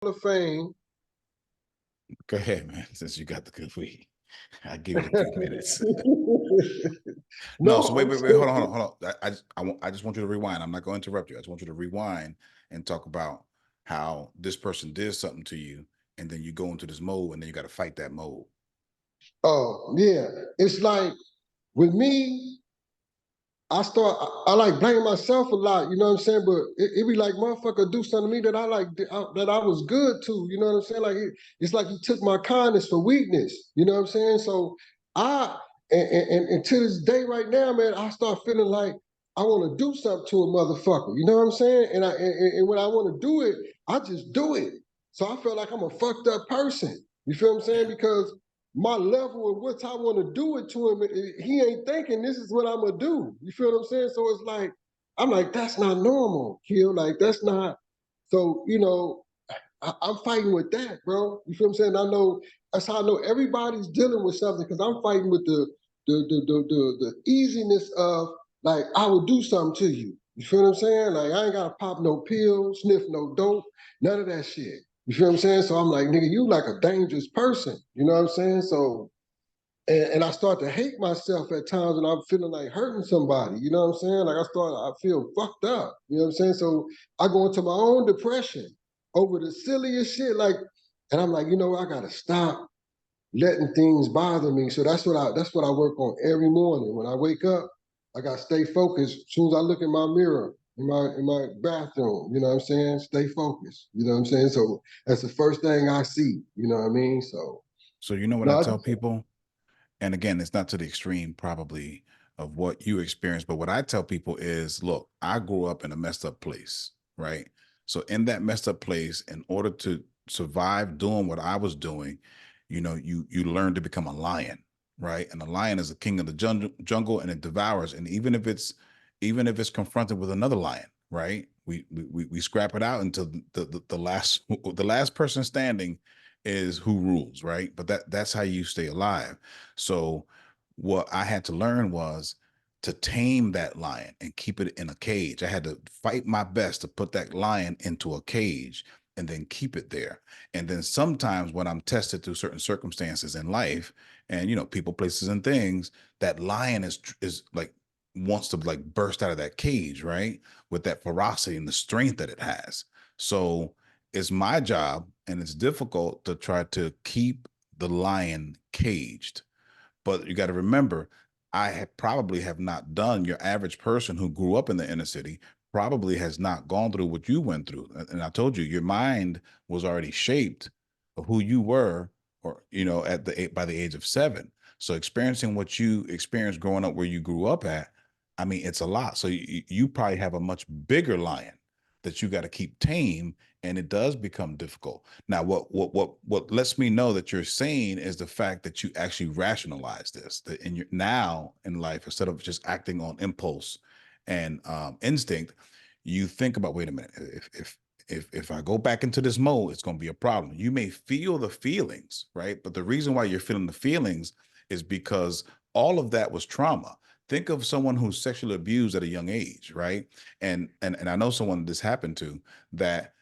of Fame. Go ahead, man. Since you got the good weed, I give you a few minutes. No, so No, wait, I'm wait, wait. Hold on, saying, hold on, hold on. I just want you to rewind. I'm not going to interrupt you. I just want you to rewind and talk about how this person did something to you, and then you go into this mode, and then you got to fight that mode. oh yeah, it's like with me, I like blame myself a lot, you know what I'm saying? But it be like motherfucker do something to me that I like that I was good to, you know what I'm saying? Like it's like he took my kindness for weakness, you know what I'm saying? So I and to this day right now, man, I start feeling like I want to do something to a motherfucker, you know what I'm saying? And when I want to do it, I just do it. So I feel like I'm a fucked up person. You feel what I'm saying? Yeah. Because my level of what I want to do it to him, he ain't thinking this is what I'm gonna do. You feel what I'm saying? So it's like, I'm like, that's not normal, Kill. Like, that's not. So, I'm fighting with that, bro. You feel what I'm saying? I know that's how I know everybody's dealing with something because I'm fighting with the easiness of like I will do something to you. You feel what I'm saying? Like I ain't gotta pop no pills, sniff no dope, none of that shit. You feel what I'm saying? So I'm like, nigga, you like a dangerous person. You know what I'm saying? So and I start to hate myself at times when I'm feeling like hurting somebody. You know what I'm saying? Like I feel fucked up. You know what I'm saying? So I go into my own depression over the silliest shit. Like, and I'm like, I gotta stop letting things bother me. So that's what I work on every morning. When I wake up, I gotta stay focused. As soon as I look in my mirror, in my bathroom, you know what I'm saying? Stay focused. You know what I'm saying? So that's the first thing I see. You know what I mean? So you know what No, I I tell just people, and again, it's not to the extreme probably of what you experienced, but what I tell people is, look, I grew up in a messed up place, right? So in that messed up place, in order to survive doing what I was doing, you learn to become a lion, right? And a lion is a king of the jungle, and it devours. And even if it's confronted with another lion, right? We scrap it out until the last person standing is who rules, right? But that's how you stay alive. So what I had to learn was to tame that lion and keep it in a cage. I had to fight my best to put that lion into a cage and then keep it there. And then sometimes when I'm tested through certain circumstances in life and people, places and things, that lion is like wants to like burst out of that cage, right? With that ferocity and the strength that it has. So it's my job, and it's difficult to try to keep the lion caged. But you got to remember, probably have not done. Your average person who grew up in the inner city probably has not gone through what you went through. And I told you, your mind was already shaped of who you were, or by the age of 7. So experiencing what you experienced growing up where you grew up at, I mean, it's a lot. So you probably have a much bigger lion that you got to keep tame, and it does become difficult. Now, what lets me know that you're sane is the fact that you actually rationalize this. That in your now in life, instead of just acting on impulse and instinct, you think about, wait a minute, if I go back into this mode, it's going to be a problem. You may feel the feelings, right? But the reason why you're feeling the feelings is because all of that was trauma. Think of someone who's sexually abused at a young age, right? And I know someone this happened to, that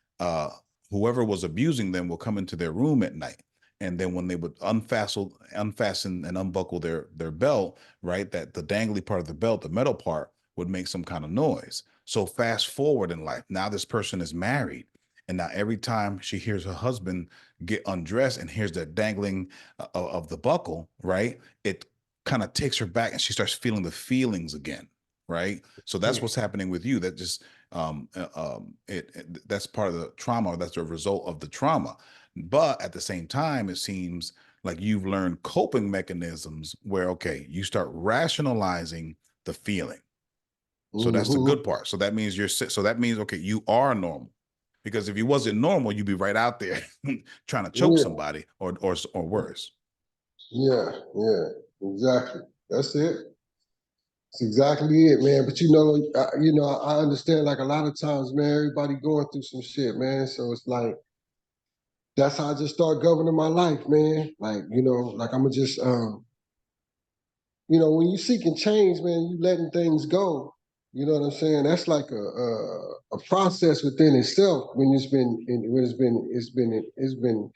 whoever was abusing them will come into their room at night. And then when they would unfasten and unbuckle their belt, right, that the dangly part of the belt, the metal part, would make some kind of noise. So fast forward in life, now this person is married, and now every time she hears her husband get undressed and hears that dangling of the buckle, right, it kind of takes her back, and she starts feeling the feelings again, right? So that's what's happening with you. That just that's part of the trauma, or that's a result of the trauma. But at the same time, it seems like you've learned coping mechanisms where, okay, you start rationalizing the feeling. So that's the mm-hmm. good part. So that means okay, you are normal. Because if you wasn't normal, you'd be right out there trying to choke Yeah, somebody, or worse. yeah, exactly. That's it. That's exactly it, man. But I understand. Like a lot of times, man, everybody going through some shit, man. So it's like that's how I just start governing my life, man. Like like I'm gonna just when you seeking change, man, you letting things go. You know what I'm saying? That's like a process within itself when it's been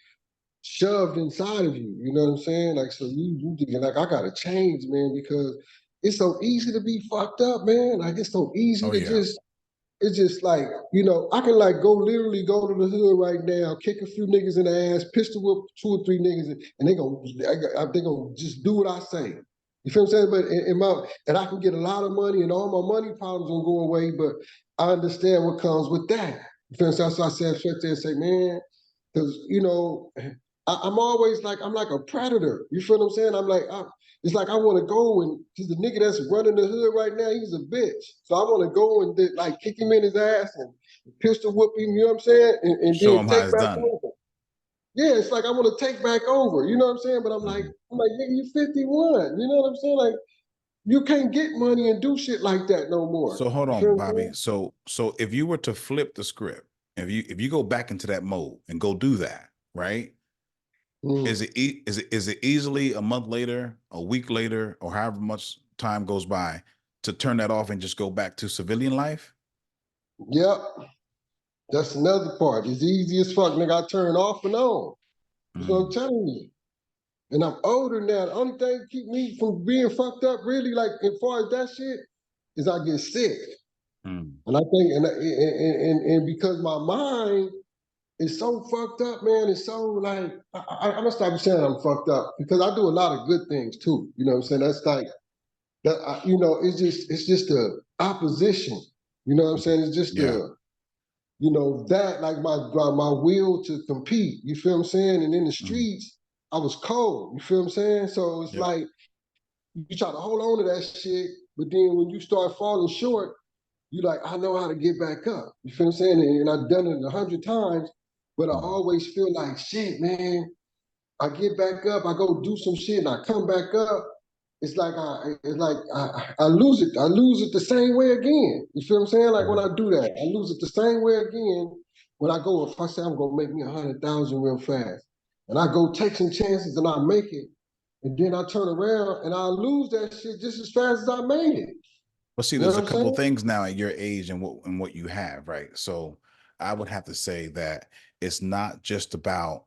shoved inside of you. You know what I'm saying? Like, so you thinking like, I gotta change, man, because it's so easy to be fucked up, man. Like, it's so easy Oh to yeah. just, it's just like, I can like literally go to the hood right now, kick a few niggas in the ass, pistol whip 2 or 3 niggas, and they gonna just do what I say. You feel what I'm saying? But and I can get a lot of money, and all my money problems gonna go away. But I understand what comes with that. You feel what I'm saying? So I said, sit there and say, man, because I'm always like, I'm like a predator. You feel what I'm saying? It's like I want to go and because the nigga that's running the hood right now, he's a bitch. So I want to go and like kick him in his ass and pistol whip him. You know what I'm saying? And Show then them how take it's back done. over. Yeah, it's like I want to take back over. You know what I'm saying? But Mhm. I'm like, nigga, you 51. You know what I'm saying? Like you can't get money and do shit like that no more. So hold You feel on, what I'm Bobby. saying? So if you were to flip the script, if you go back into that mode and go do that, right? Mm. Is it easily a month later, a week later, or however much time goes by to turn that off and just go back to civilian life? Yep. That's another part. It's easy as fuck, nigga. I turn off and on. That's what I'm Mm, telling you. And I'm older now. The only thing keep me from being fucked up, really, like as far as that shit, is I get sick. mm, And I think, and because my mind is so fucked up, man. It's so like I'm gonna stop saying I'm fucked up because I do a lot of good things too. You know what I'm saying? That's like that. It's just the opposition. You know what I'm saying? It's just yeah. that like my will to compete. You feel what I'm saying? And in the Mm, streets, I was cold. You feel what I'm saying? So it's yep. like you try to hold on to that shit, but then when you start falling short, you like, I know how to get back up. You feel what I'm saying? And I've done it 100 times, but I Mm, always feel like shit, man. I get back up, I go do some shit, and I come back up. It's like I lose it. I lose it the same way again. You feel what I'm saying? Like when mm. I do that, I lose it the same way again. When I go, if I say I'm gonna make me 100,000 real fast, and I go take some chances and I make it, and then I turn around and I lose that shit just as fast as I made it. But see, You know there's what a I'm couple of saying? things now at your age and what you have, right? So I would have to say that it's not just about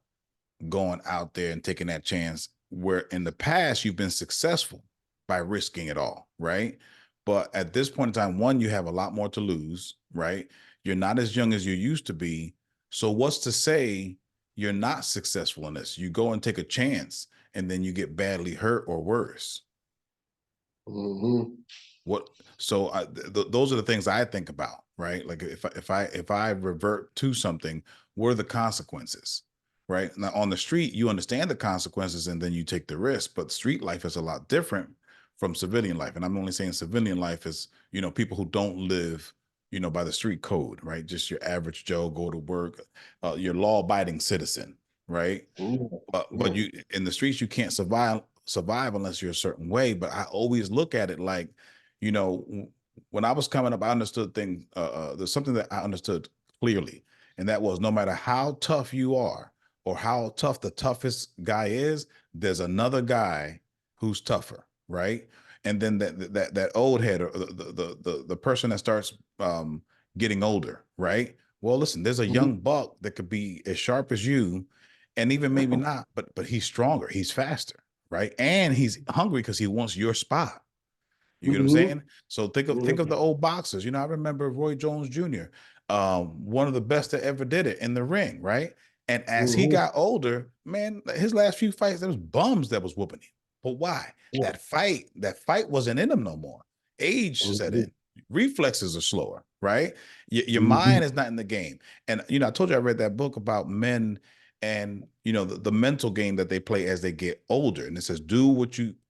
going out there and taking that chance where in the past you've been successful by risking it all, right? But at this point in time, one, you have a lot more to lose, right? You're not as young as you used to be. So what's to say you're not successful in this? You go and take a chance and then you get badly hurt or worse. Mm-hmm. What so those are the things I think about, right? Like if I revert to something, what are the consequences? Right now on the street, you understand the consequences and then you take the risk. But street life is a lot different from civilian life, and I'm only saying civilian life is people who don't live by the street code, right? Just your average Joe, go to work, your law abiding citizen, right? But Yeah. you in the streets you can't survive unless you're a certain way. But I always look at it like, you know, when I was coming up, I understood things. There's something that I understood clearly, and that was no matter how tough you are or how tough the toughest guy is, there's another guy who's tougher, right? And then that old head or the person that starts getting older, right? Well, listen, there's a Mm-hmm. young buck that could be as sharp as you and even maybe not, but he's stronger, he's faster, right? And he's hungry because he wants your spot. You get what I'm Mm-hmm. saying? So think of the old boxers. I remember Roy Jones Jr., one of the best that ever did it in the ring, right? And as he Mm-hmm. got older, man, his last few fights, there was bums that was whooping him. But why? Yeah. That fight wasn't in him no more. Age set Mm-hmm. in. Reflexes are slower, right? Your Mm-hmm. mind is not in the game. And I told you I read that book about men and the mental game that they play as they get older. And it says, do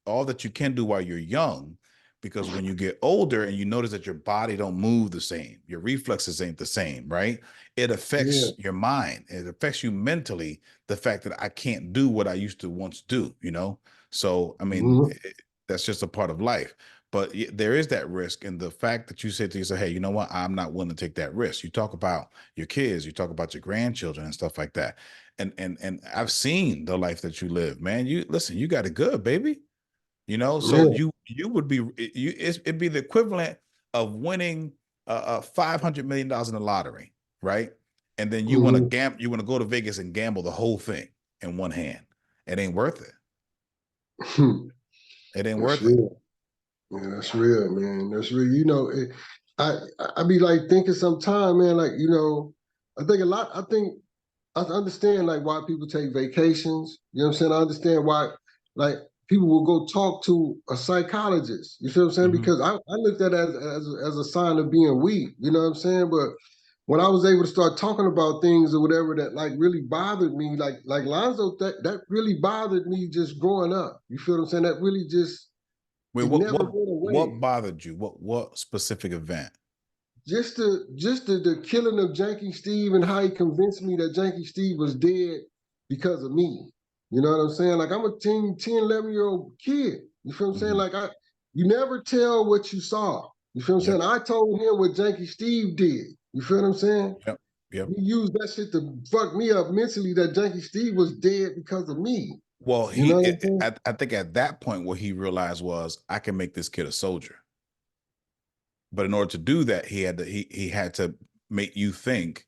all that you can do while you're young, because when you get older and you notice that your body don't move the same, your reflexes ain't the same, right? It Yeah. affects your mind. It affects you mentally, the fact that I can't do what I used to once do. So I mean, Mm-hmm. that's just a part of life. But there is that risk, and the fact that you said to yourself, hey, you know what, I'm not willing to take that risk. You talk about your kids, you talk about your grandchildren and stuff like that. And I've seen the life that you live, man. You listen, you got it good, baby. So Yeah. you would be it'd be the equivalent of winning $500 million in the lottery, right? And then you want to Mm-hmm. gamble, you want to go to Vegas and gamble the whole thing in one hand. It ain't worth it. It ain't That's worth it. real. Yeah, that's real, man. That's real. I I be like thinking sometime, man. Like I think a lot. I think I understand like why people take vacations. You know what I'm saying? I understand why like people will go talk to a psychologist. You feel what I'm saying? Mm-hmm. Because I looked at it as a sign of being weak. You know what I'm saying? But when I was able to start talking about things or whatever that like really bothered me, like Lonzo, that really bothered me just growing up. You feel what I'm saying? That really just Wait, it what never what went what away. bothered you? What specific event? Just the killing of Janky Steve and how he convinced me that Janky Steve was dead because of me. You know what I'm saying? Like I'm a 10, 11-year-old kid. You feel what I'm saying? Mm-hmm. You never tell what you saw. You feel what I'm Yep. saying? I told him what Janky Steve did. You feel what I'm saying? Yep. Yep. He used that shit to fuck me up mentally that Janky Steve was dead because of me. Well, You know what I'm saying? I think at that point, what he realized was I can make this kid a soldier. But in order to do that, he had to make you think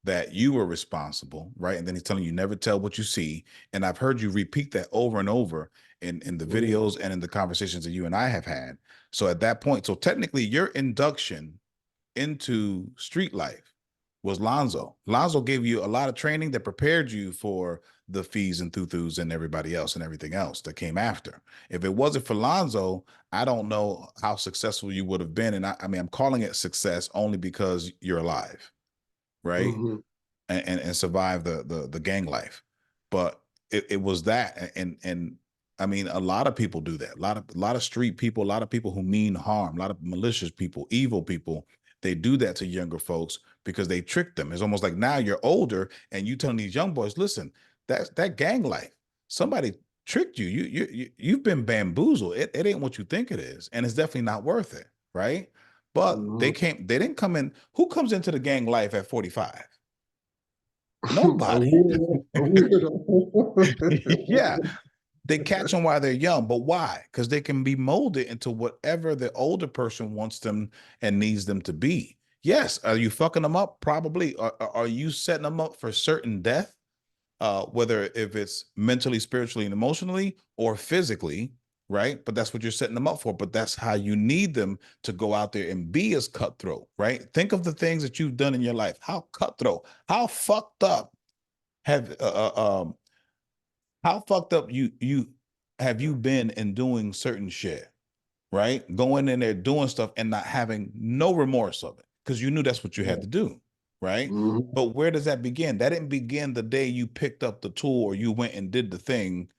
that you were responsible, right? And then he's telling you never tell what you see. And I've heard you repeat that over and over in the Mm-hmm. videos and in the conversations that you and I have had. So at that point, so technically your induction into street life was Lonzo. Lonzo gave you a lot of training that prepared you for the fees and tutus and everybody else and everything else that came after. If it wasn't for Lonzo, I don't know how successful you would have been. And I mean, I'm calling it success only because you're alive, right? Mm-hmm. And survive the gang life. But it was that, and I mean, a lot of people do that. A lot of street people, a lot of people who mean harm, a lot of malicious people, evil people. They do that to younger folks because they trick them. It's almost like now you're older and you telling these young boys, listen, that gang life. Somebody tricked you. You've been bamboozled. It ain't what you think it is, and it's definitely not worth it, right? But Mm-hmm. they didn't come in. Who comes into the gang life at 45? A Nobody. weirdo. A weirdo. Yeah, they catch them while they're young, but why? Because they can be molded into whatever the older person wants them and needs them to be. Yes, are you fucking them up? Probably. Are you setting them up for certain death? Whether if it's mentally, spiritually, and emotionally, or physically, right? But that's what you're setting them up for. But that's how you need them to go out there and be as cutthroat, right? Think of the things that you've done in your life. How cutthroat, how fucked up have how fucked up you have you been in doing certain shit, right? Going in there doing stuff and not having no remorse of it because you knew that's what you had to do, right? Mhm. But where does that begin? That didn't begin the day you picked up the tool or you went and did the thing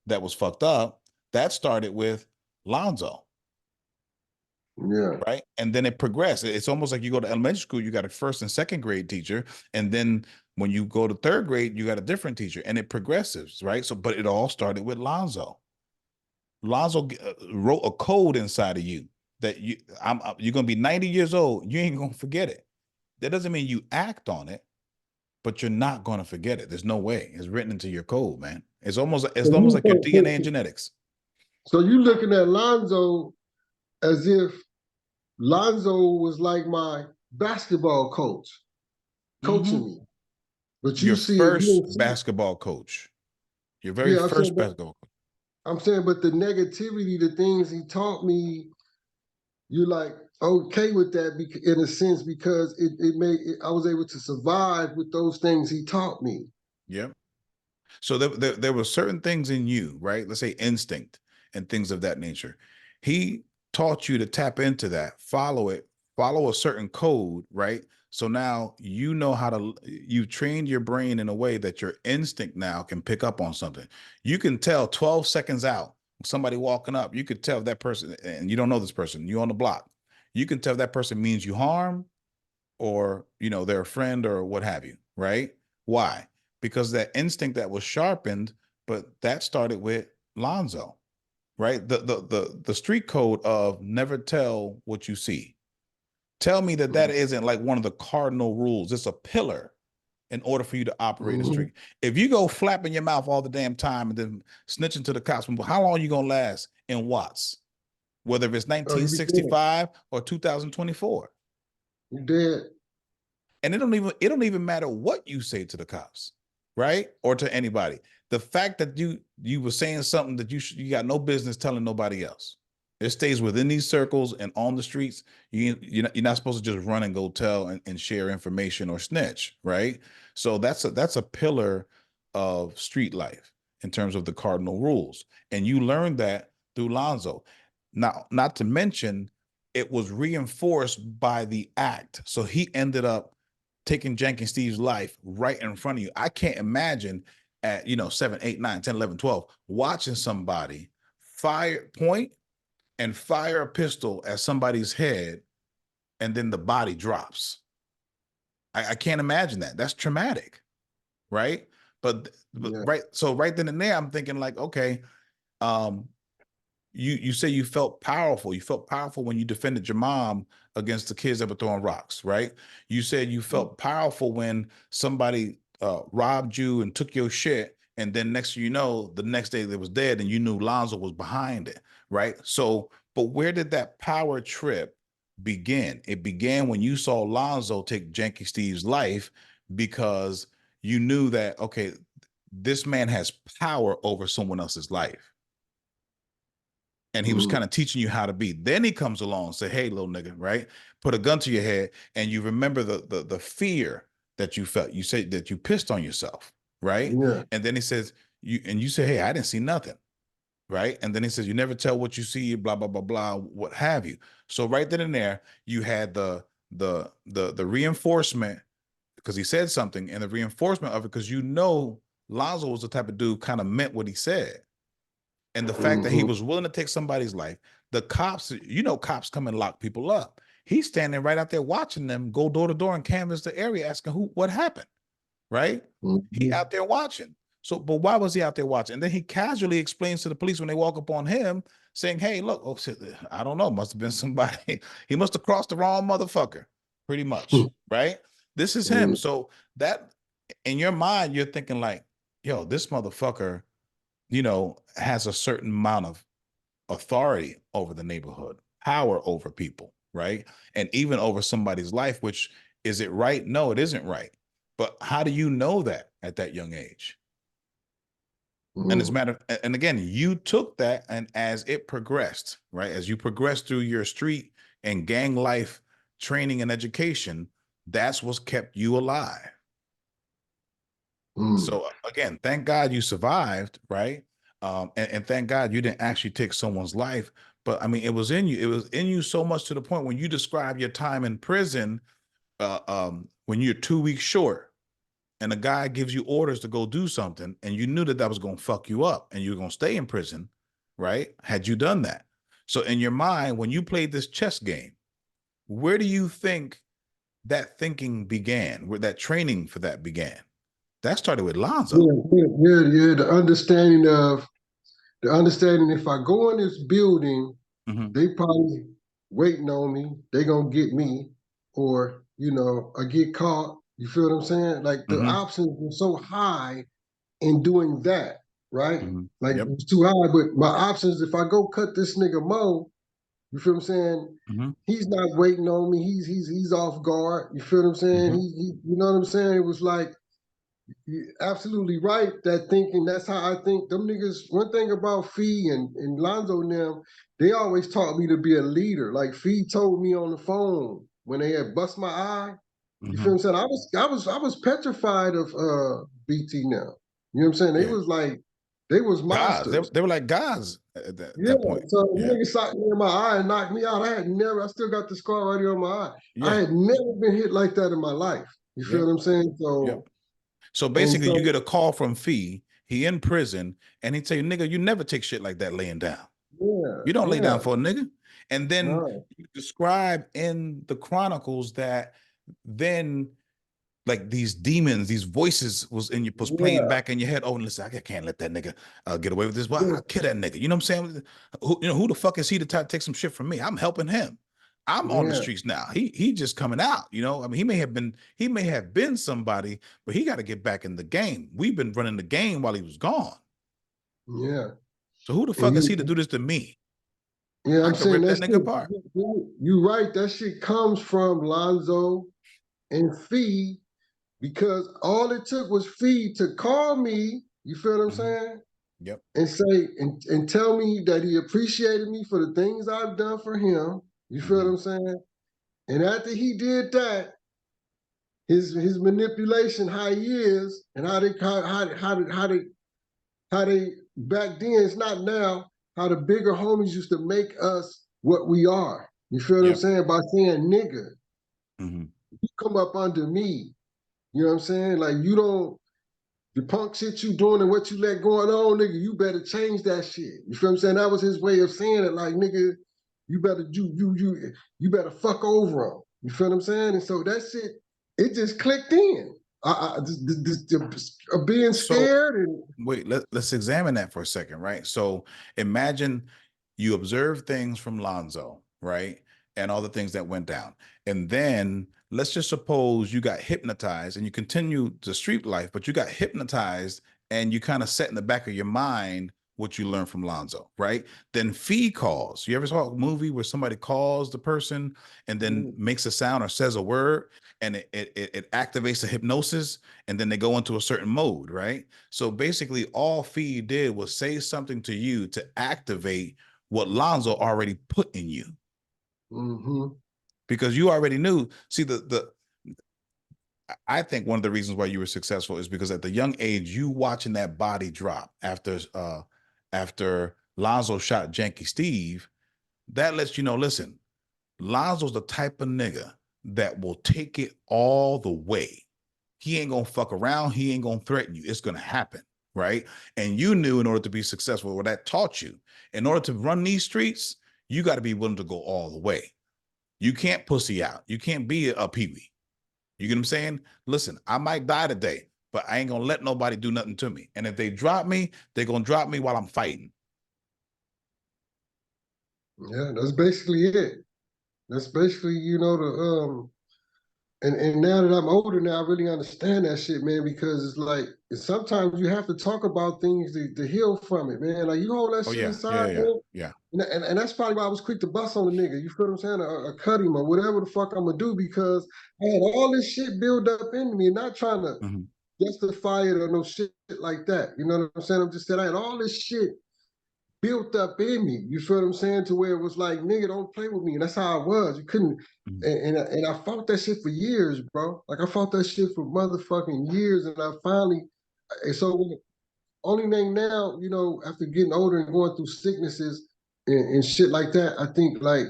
that was fucked up. That started with Lonzo, Yeah. right? And then it progressed. It's almost like you go to elementary school, you got a first and second grade teacher, and then when you go to third grade, you got a different teacher, and it progresses, right? So, but it all started with Lonzo. Lonzo wrote a code inside of you that you're gonna be 90 years old. You ain't gonna forget it. That doesn't mean you act on it, but you're not gonna forget it. There's no way. It's written into your code, man. So It's almost you like your DNA and genetics. so you looking at Lonzo as if Lonzo was like my basketball coach coaching Mm-hmm. me. But Your you first don't see it. basketball coach. Your very Yeah, first basketball coach. I'm saying, but the negativity, the things he taught me, you're like okay with that in a sense because I was able to survive with those things he taught me. Yeah. So there were certain things in you, right? Let's say instinct and things of that nature. He taught you to tap into that, follow it, follow a certain code, right? So now you know how to, you trained your brain in a way that your instinct now can pick up on something. You can tell 12 seconds out, somebody walking up, you could tell that person, and you don't know this person, you on the block. You can tell that person means you harm or they're a friend or what have you, right? Why? Because that instinct that was sharpened, but that started with Lonzo, right? The street code of never tell what you see. Tell me that isn't like one of the cardinal rules. It's a pillar in order for you to operate a Mhm. street. If you go flapping your mouth all the damn time and then snitching to the cops, how long are you gonna last in Watts? whether it's Oh, you dead. 1965 or 2024. You dead. And it don't even matter what you say to the cops, right? Or to anybody. The fact that you were saying something that you got no business telling nobody else. It stays within these circles and on the streets. You're not supposed to just run and go tell and share information or snitch, right? So that's a pillar of street life in terms of the cardinal rules. And you learned that through Lonzo. Now, not to mention, it was reinforced by the act. So he ended up taking Jenkins Steve's life right in front of you. I can't imagine at 7, 8, 9, 10, 11, 12 watching somebody point and fire a pistol at somebody's head and then the body drops. I can't imagine that. That's traumatic, right? But Yeah. right, so right then and there, I'm thinking like, okay, um, you say you felt powerful. You felt powerful when you defended your mom against the kids that were throwing rocks, right? You said you felt powerful when somebody robbed you and took your shit, and then next thing you know, the next day they was dead, and you knew Lonzo was behind it, right? So, but where did that power trip begin? It began when you saw Lonzo take Janky Steve's life because you knew that, okay, this man has power over someone else's life, and he was Mm, kind of teaching you how to be. Then he comes along and say, "Hey, little nigga, right? Put a gun to your head," and you remember the fear that you felt. You say that you pissed on yourself, right? yeah. And then he says, you say, "Hey, I didn't see nothing," right? And then he says, "You never tell what you see, blah blah blah blah, what have you." So right then and there, you had the reinforcement because he said something, and the reinforcement of it because Lonzo was the type of dude kind of meant what he said. And the fact that he Mm-hmm. was willing to take somebody's life, the cops, cops come and lock people up. He's standing right out there watching them go door to door and canvass the area, asking what happened, right? He Mm-hmm. out there watching. So, but why was he out there watching? And then he casually explains to the police when they walk up on him, saying, "Hey, look, oh shit, I don't know, must have been somebody. He must have crossed the wrong motherfucker, pretty much, right? This is him." Mm, So that in your mind, you're thinking like, "Yo, this motherfucker." Has a certain amount of authority over the neighborhood, power over people, right? And even over somebody's life, which is it right? No, it isn't right. But how do you know that at that young age? And as a mm, matter, and again, you took that, and as it progressed, right? As you progressed through your street and gang life training and education, that's what's kept you alive. mm, So again, thank God you survived, right? And thank God you didn't actually take someone's life. But I mean, it was in you. It was in you so much to the point when you describe your time in prison, when you're 2 weeks short, and a guy gives you orders to go do something, and you knew that that was going to fuck you up, and you're going to stay in prison, right? Had you done that? So in your mind, when you played this chess game, where do you think that thinking began? Where that training for that began? That started with Lonzo. yeah, yeah, yeah, yeah. The understanding if I go in this building, Mhm. they probably waiting on me. They gonna get me, or I get caught. You feel what I'm saying? Like the Mhm. options were so high in doing that, right? Mhm. Like it Yep. was too high. But my options, if I go cut this nigga Mo, you feel what I'm saying? Mhm. He's not waiting on me. He's off guard. You feel what I'm saying? Mhm. You know what I'm saying? It was like you're absolutely right. That thinking, that's how I think. Them niggas, one thing about Fee and Lonzo and them, they always taught me to be a leader. Like Fee told me on the phone when they had bust my eye. You feel Mhm. what I'm saying? I was petrified of BT now. You know what I'm saying? They Yeah. was like, they was Gods. They, monsters. they were like gods at Yeah. that point. So Yeah. nigga shot me in my eye and knocked me out. I still got the scar right here on my eye. I Yeah. had never been hit like that in my life. You feel Yep. what I'm saying? Yep. So So and basically, you so get a call from Fee. He in prison, and he tell you, "Nigga, you never take shit like that laying down. yeah, You don't lay yeah. down for a nigga." And then No. you describe in the Chronicles that then like these demons, these voices was playing Yeah. back in your head. Oh, and listen, I can't let that nigga get away with this. Well, Yeah. I'll kill that nigga. You know what I'm saying? Who the fuck is he to try to take some shit from me? I'm helping him. I'm on the Yeah. streets now. He just coming out. I mean, he may have been somebody, but he got to get back in the game. We've been running the game while he was gone. Yeah. So who the And fuck is he to do this to me? Yeah, I I'm could saying rip that that nigga shit. apart. You right. That shit comes from Lonzo and Fee because all it took was Fee to call me. You feel what I'm Mhm. saying? Yep. And say and tell me that he appreciated me for the things I've done for him. You feel what Mhm. I'm saying? And after he did that, his manipulation, how he is, and how they back then, it's not now, how the bigger homies used to make us what we are. You feel what I'm Yep. saying? By saying nigga, Mhm. you come up under me. You know what I'm saying? Like you don't the punk shit you doing and what you let going on, nigga, you better change that shit. You feel what I'm saying? That was his way of saying it, like nigga, you better fuck over him. You feel what I'm saying? And so that shit, it just clicked in. Being So scared and wait, let's examine that for a second, right? So imagine you observe things from Lonzo, right? And all the things that went down. And then let's just suppose you got hypnotized and you continue the street life, but you got hypnotized and you kind of set in the back of your mind what you learned from Lonzo, right? Then Fee calls. You ever saw a movie where somebody calls the person and then makes a sound or says a word and it activates the hypnosis and then they go into a certain mode, right? So basically, all Fee did was say something to you to activate what Lonzo already put in you mm-hmm. because you already knew. See, I think one of the reasons why you were successful is because at the young age, you watching that body drop after Lonzo shot Janky Steve, that lets you know, listen, Lonzo's the type of nigga that will take it all the way. He ain't gonna fuck around. He ain't gonna threaten you. It's gonna happen, right? And you knew in order to be successful, or that taught you, in order to run these streets, you got to be willing to go all the way. You can't pussy out. You can't be a peewee. You get what I'm saying? Listen, I might die today, but I ain't gonna let nobody do nothing to me. And if they drop me, they're gonna drop me while I'm fighting. Yeah, that's basically it. That's basically, the and now that I'm older now, I really understand that shit, man, because it's like sometimes you have to talk about things to heal from it, man. Like you hold that Oh shit yeah, yeah, inside, yeah, man. yeah. And that's probably why I was quick to bust on the nigga. You feel what I'm saying? Or cut him or whatever the fuck I'm gonna do because I had all this shit built up in me, not trying to Mhm. justify it or no shit like that. You know what I'm saying? I'm just saying I had all this shit built up in me. You feel what I'm saying? To where it was like, nigga, don't play with me. And that's how I was. You couldn't. Mhm. And I fought that shit for years, bro. Like I fought that shit for motherfucking years, and I finally. And so only thing now, after getting older and going through sicknesses and shit like that, I think like,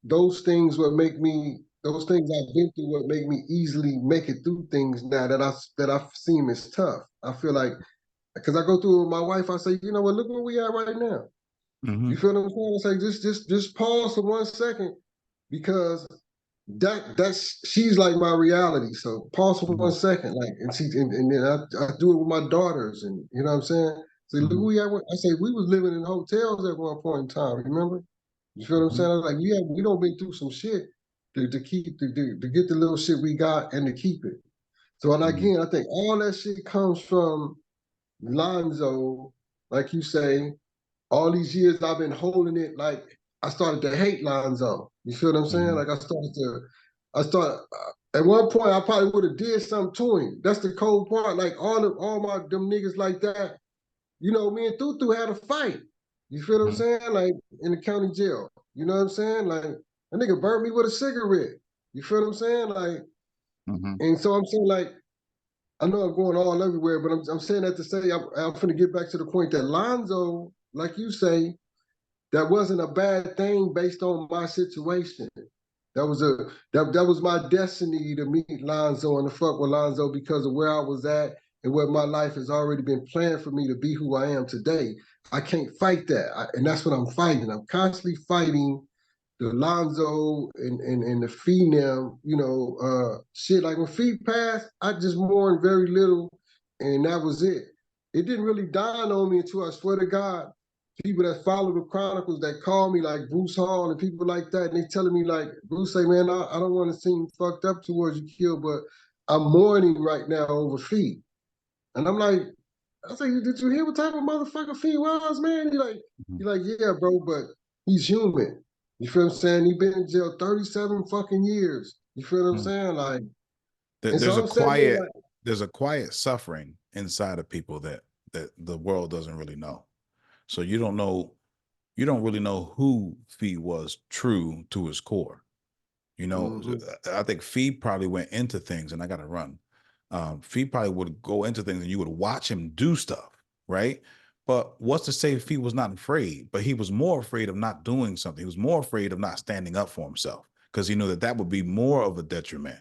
those things what make me. Those things I've been through what make me easily make it through things now that I seem as tough. I feel like because I go through it with my wife, I say, you know what, look where we are right now. You Mhm. feel what I'm saying? It's like just pause for 1 second because that's she's like my reality. So pause for one Mhm. second, like and then I do it with my daughters, and you know what I'm saying. Say, look who Mhm. we are. I say we was living in hotels at one point in time. Remember? You feel what I'm Mhm. saying? I was like, yeah, we don't been through some shit to keep to get the little shit we got and to keep it. So and Mhm. again, I think all that shit comes from Lonzo, like you say, all these years I've been holding it like I started to hate Lonzo. You feel what I'm saying? Mhm. Like I started, at one point I probably would have did something to him. That's the cold part. Like all my them niggas like that, me and Tutu had a fight. You feel what I'm Mhm. saying? Like in the county jail. You know what I'm saying? Like a nigga burnt me with a cigarette. You feel what I'm saying? Like, Mhm. and so I'm saying like I know I'm going all everywhere, but I'm saying that to say I'm finna get back to the point that Lonzo, like you say, that wasn't a bad thing based on my situation. That was my destiny to meet Lonzo and to fuck with Lonzo because of where I was at and where my life has already been planned for me to be who I am today. I can't fight that, and that's what I'm fighting. I'm constantly fighting the Lonzo and the Phenom, shit. Like when Fee passed, I just mourned very little, and that was it. It didn't really dawn on me until I swear to God, people that follow the Chronicles that call me like Bruce Hall and people like that, and they telling me like, Bruce, say, man, I don't want to seem fucked up towards you, Kill, but I'm mourning right now over Fee. And I'm like, I say, did you hear what type of motherfucker Fee was, man? He like, yeah, bro, but He's human. You feel what I'm saying? He been in jail 37 fucking years. You feel what I'm Mm. saying? Like, and so There's a I'm saying, quiet, like, there's a quiet suffering inside of people that the world doesn't really know. So you don't know, you don't really know who Fee was true to his core. You know, mm-hmm, I think Fee probably went into things, and I got to run. Fee probably would go into things, and you would watch him do stuff, right? But what's to say Fee was not afraid? But he was more afraid of not doing something. He was more afraid of not standing up for himself because he knew that that would be more of a detriment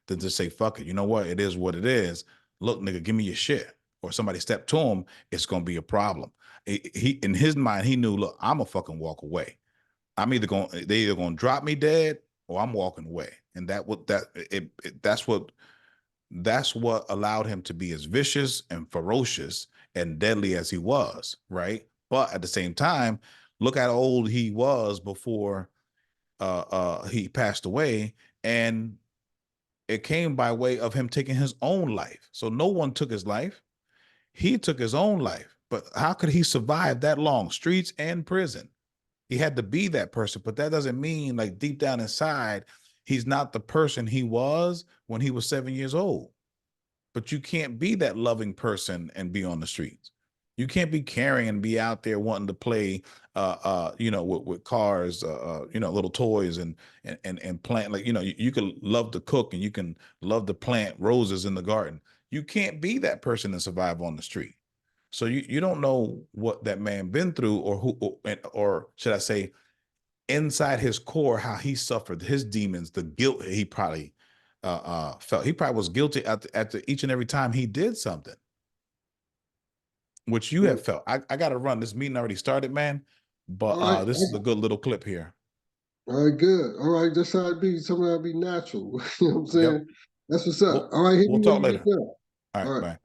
than to say, "Fuck it, you know what? It is what it is. Look, nigga, give me your shit." Or somebody step to him, it's gonna be a problem. He in his mind, he knew, look, I'm a fucking walk away. They either gonna drop me dead or I'm walking away. And that's what allowed him to be as vicious and ferocious and deadly as he was, right? But at the same time, look how old he was before he passed away, and it came by way of him taking his own life. So no one took his life. He took his own life. But how could he survive that long? Streets and prison. He had to be that person, but that doesn't mean like deep down inside, he's not the person he was when he was 7 years old. But you can't be that loving person and be on the streets. You can't be caring and be out there wanting to play, with cars, little toys and plant. Like, you can love to cook and you can love to plant roses in the garden. You can't be that person and survive on the street. So you don't know what that man been through, or who, or should I say, inside his core, how he suffered his demons, the guilt he probably felt. He probably was guilty after each and every time he did something, which you mm. have felt. I got to run. This meeting already started, man. But All right, this is a good little clip here. all right, good. All right, that's how it be. Something that'll be natural. You know what I'm Yep. saying? That's what's up. We'll All right, hit we'll me when talk you get later. done. All All right. right. Bye.